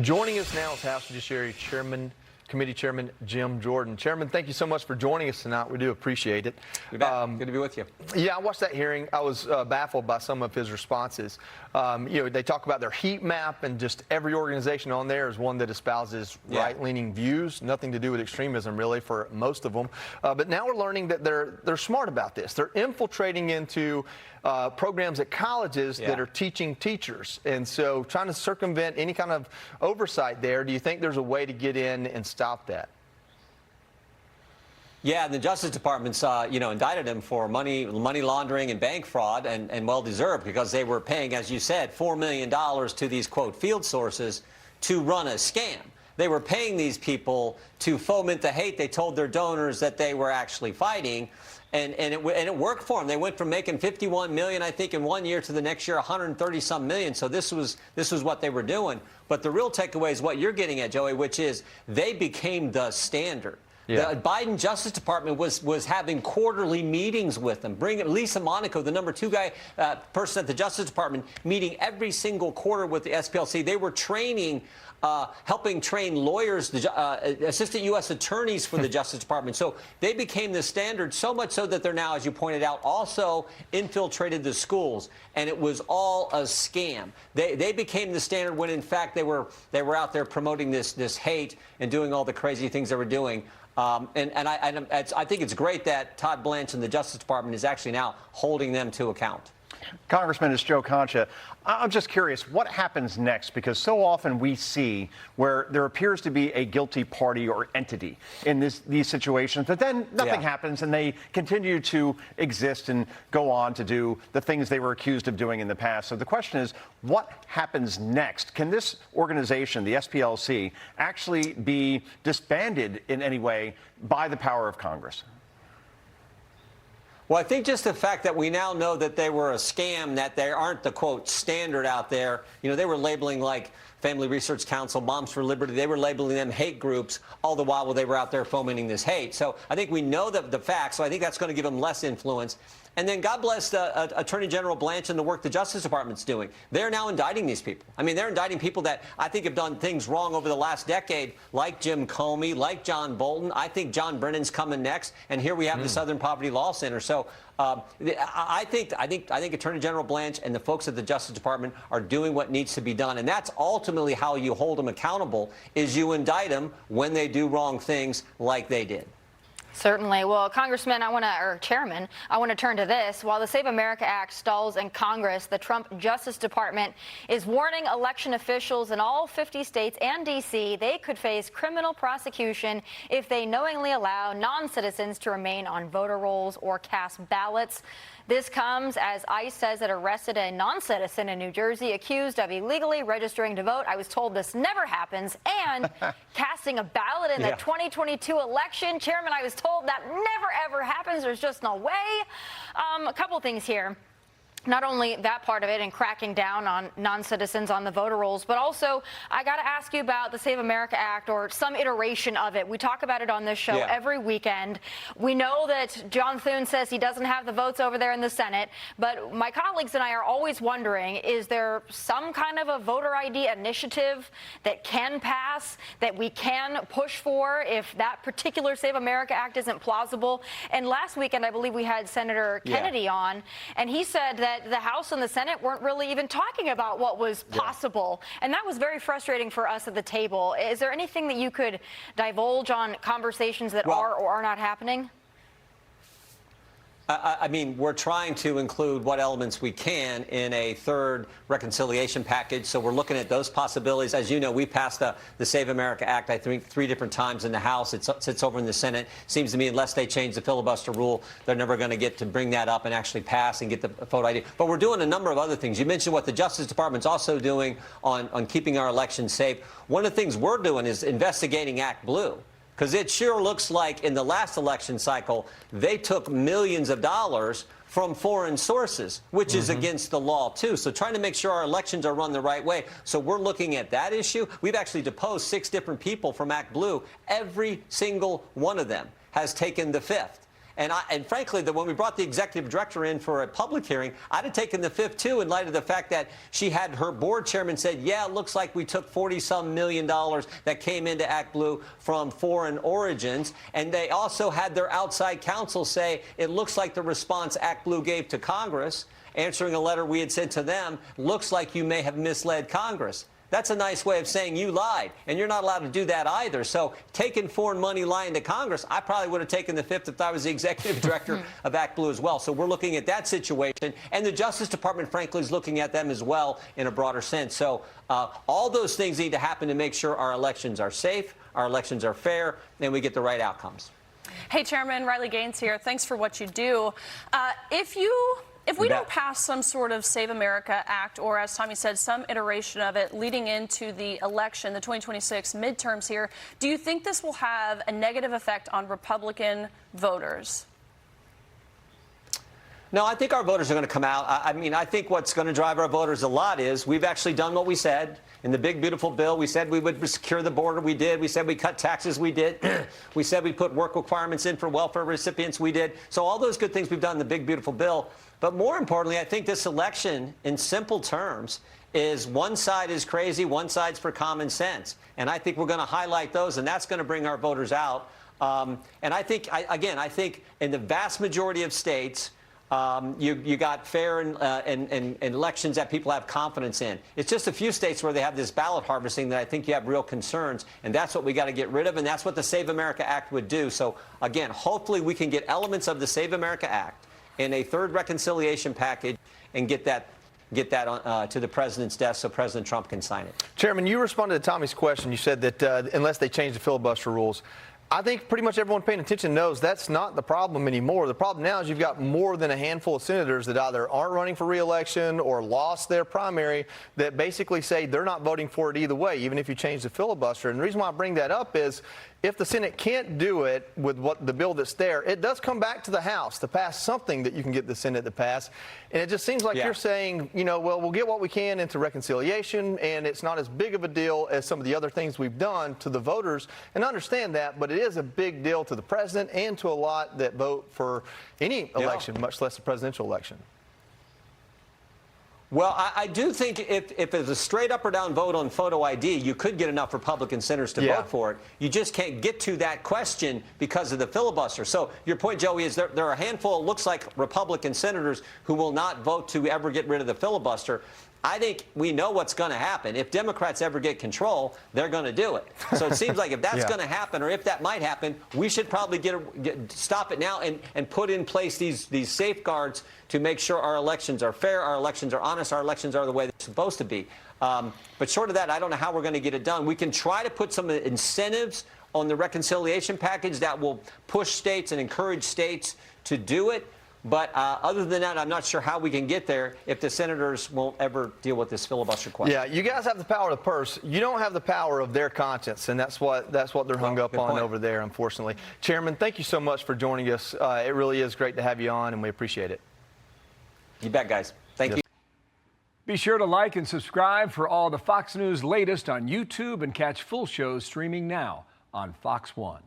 Joining us now is House Judiciary Committee Chairman Jim Jordan. Chairman, thank you so much for joining us tonight. We do appreciate it. Good to be with you. Yeah, I watched that hearing. I was baffled by some of his responses. They talk about their heat map, and just every organization on there is one that espouses right-leaning views, nothing to do with extremism, really, for most of them. But now we're learning that they're smart about this. They're infiltrating into programs at colleges that are teaching teachers, and so trying to circumvent any kind of oversight there. Do you think there's a way to get in and stop that? Yeah, the Justice Department's, indicted him for money laundering and bank fraud, and well-deserved, because they were paying, as you said, $4 million to these, quote, field sources to run a scam. They were paying these people to foment the hate they told their donors that they were actually fighting, and it worked for them. They went from making $51 million, I think, in 1 year to the next year 130-some million. So this was what they were doing. But the real takeaway is what you're getting at, Joey, which is they became the standard. Yeah. The Biden Justice Department was having quarterly meetings with them. Lisa Monaco, the #2 person at the Justice Department, meeting every single quarter with the SPLC. They were training, helping train lawyers, assistant U.S. attorneys for the Justice Department. So they became the standard, so much so that they're now, as you pointed out, also infiltrated the schools. And it was all a scam. They became the standard when, in fact, they were out there promoting this hate and doing all the crazy things they were doing. I think it's great that Todd Blanche and the Justice Department is actually now holding them to account. Congressman, it's Joe Concha. I'm just curious, what happens next? Because so often we see where there appears to be a guilty party or entity in these situations, but then nothing happens and they continue to exist and go on to do the things they were accused of doing in the past. So the question is, what happens next? Can this organization, the SPLC, actually be disbanded in any way by the power of Congress? Well, I think just the fact that we now know that they were a scam, that they aren't the, quote, standard out there. They were labeling, like, Family Research Council, Moms for Liberty. They were labeling them hate groups, all the while they were out there fomenting this hate. So I think we know the facts, so I think that's going to give them less influence. And then God bless Attorney General Blanche and the work the Justice Department's doing. They're now indicting these people. I mean, they're indicting people that I think have done things wrong over the last decade, like Jim Comey, like John Bolton. I think John Brennan's coming next, and here we have the Southern Poverty Law Center. So I think Attorney General Blanche and the folks at the Justice Department are doing what needs to be done, and that's ultimately how you hold them accountable, is you indict them when they do wrong things like they did. Certainly. Well, Congressman, Chairman, I want to turn to this. While the Save America Act stalls in Congress, the Trump Justice Department is warning election officials in all 50 states and D.C. they could face criminal prosecution if they knowingly allow non-citizens to remain on voter rolls or cast ballots. This comes as ICE says it arrested a non-citizen in New Jersey accused of illegally registering to vote. I was told this never happens. And casting a ballot in the 2022 election. Chairman, I was told that never, ever happens. There's just no way. A couple things here. Not only that part of it and cracking down on non-citizens on the voter rolls, but also I got to ask you about the Save America Act or some iteration of it. We talk about it on this show every weekend. We know that John Thune says he doesn't have the votes over there in the Senate, but my colleagues and I are always wondering, is there some kind of a voter ID initiative that can pass, that we can push for if that particular Save America Act isn't plausible? And last weekend, I believe we had Senator Kennedy on, and he said that the House and the Senate weren't really even talking about what was possible. And that was very frustrating for us at the table. Is there anything that you could divulge on conversations that are or are not happening? I mean, we're trying to include what elements we can in a third reconciliation package. So we're looking at those possibilities. As you know, we passed the Save America Act, I think, 3 different times in the House. It sits over in the Senate. Seems to me unless they change the filibuster rule, they're never going to get to bring that up and actually pass and get the vote ID. But we're doing a number of other things. You mentioned what the Justice Department's also doing on keeping our elections safe. One of the things we're doing is investigating ActBlue. Because it sure looks like in the last election cycle, they took millions of dollars from foreign sources, which is against the law, too. So trying to make sure our elections are run the right way. So we're looking at that issue. We've actually deposed 6 different people from ActBlue. Every single one of them has taken the fifth. And frankly, when we brought the executive director in for a public hearing, I'd have taken the fifth too, in light of the fact that she had her board chairman said, yeah, it looks like we took $40-some million that came into ActBlue from foreign origins. And they also had their outside counsel say it looks like the response ActBlue gave to Congress, answering a letter we had sent to them, looks like you may have misled Congress. That's a nice way of saying you lied, and you're not allowed to do that either. So taking foreign money lying to Congress, I probably would have taken the fifth if I was the executive director of ActBlue as well. So we're looking at that situation, and the Justice Department, frankly, is looking at them as well in a broader sense. So all those things need to happen to make sure our elections are safe, our elections are fair, and we get the right outcomes. Hey, Chairman, Riley Gaines here. Thanks for what you do. If we don't pass some sort of Save America Act, or as Tommy said, some iteration of it leading into the election, the 2026 midterms here, do you think this will have a negative effect on Republican voters? No, I think our voters are going to come out. I mean, I think what's going to drive our voters a lot is we've actually done what we said. In the big, beautiful bill, we said we would secure the border. We did. We said we cut taxes. We did. We said we put work requirements in for welfare recipients. We did. So all those good things we've done in the big, beautiful bill. But more importantly, I think this election, in simple terms, is one side is crazy, one side's for common sense. And I think we're going to highlight those, and that's going to bring our voters out. And I think, I think in the vast majority of states, you got fair and elections that people have confidence in. It's just a few states where they have this ballot harvesting that I think you have real concerns, and that's what we got to get rid of, and that's what the Save America Act would do. So, again, hopefully we can get elements of the Save America Act in a third reconciliation package and get that to the president's desk so President Trump can sign it. Chairman, you responded to Tommy's question. You said that unless they change the filibuster rules, I think pretty much everyone paying attention knows that's not the problem anymore. The problem now is you've got more than a handful of senators that either aren't running for re-election or lost their primary that basically say they're not voting for it either way, even if you change the filibuster. And the reason why I bring that up is if the Senate can't do it with the bill that's there, it does come back to the House to pass something that you can get the Senate to pass. And it just seems like you're saying, you know, well, we'll get what we can into reconciliation, and it's not as big of a deal as some of the other things we've done to the voters. And I understand that, but it is a big deal to the president and to a lot that vote for any election, much less a presidential election. Well, I do think if it's a straight up or down vote on photo ID, you could get enough Republican senators to vote for it. You just can't get to that question because of the filibuster. So your point, Joey, is there are a handful, it looks like, Republican senators who will not vote to ever get rid of the filibuster. I think we know what's going to happen. If Democrats ever get control, they're going to do it. So it seems like if that's going to happen, or if that might happen, we should probably stop it now and put in place these safeguards to make sure our elections are fair, our elections are honest, our elections are the way they're supposed to be. But short of that, I don't know how we're going to get it done. We can try to put some incentives on the reconciliation package that will push states and encourage states to do it. But other than that, I'm not sure how we can get there if the senators won't ever deal with this filibuster question. Yeah, you guys have the power of the purse. You don't have the power of their conscience, and that's what they're hung up on over there, unfortunately. Chairman, thank you so much for joining us. It really is great to have you on, and we appreciate it. You bet, guys. Thank you. Be sure to like and subscribe for all the Fox News latest on YouTube and catch full shows streaming now on Fox One.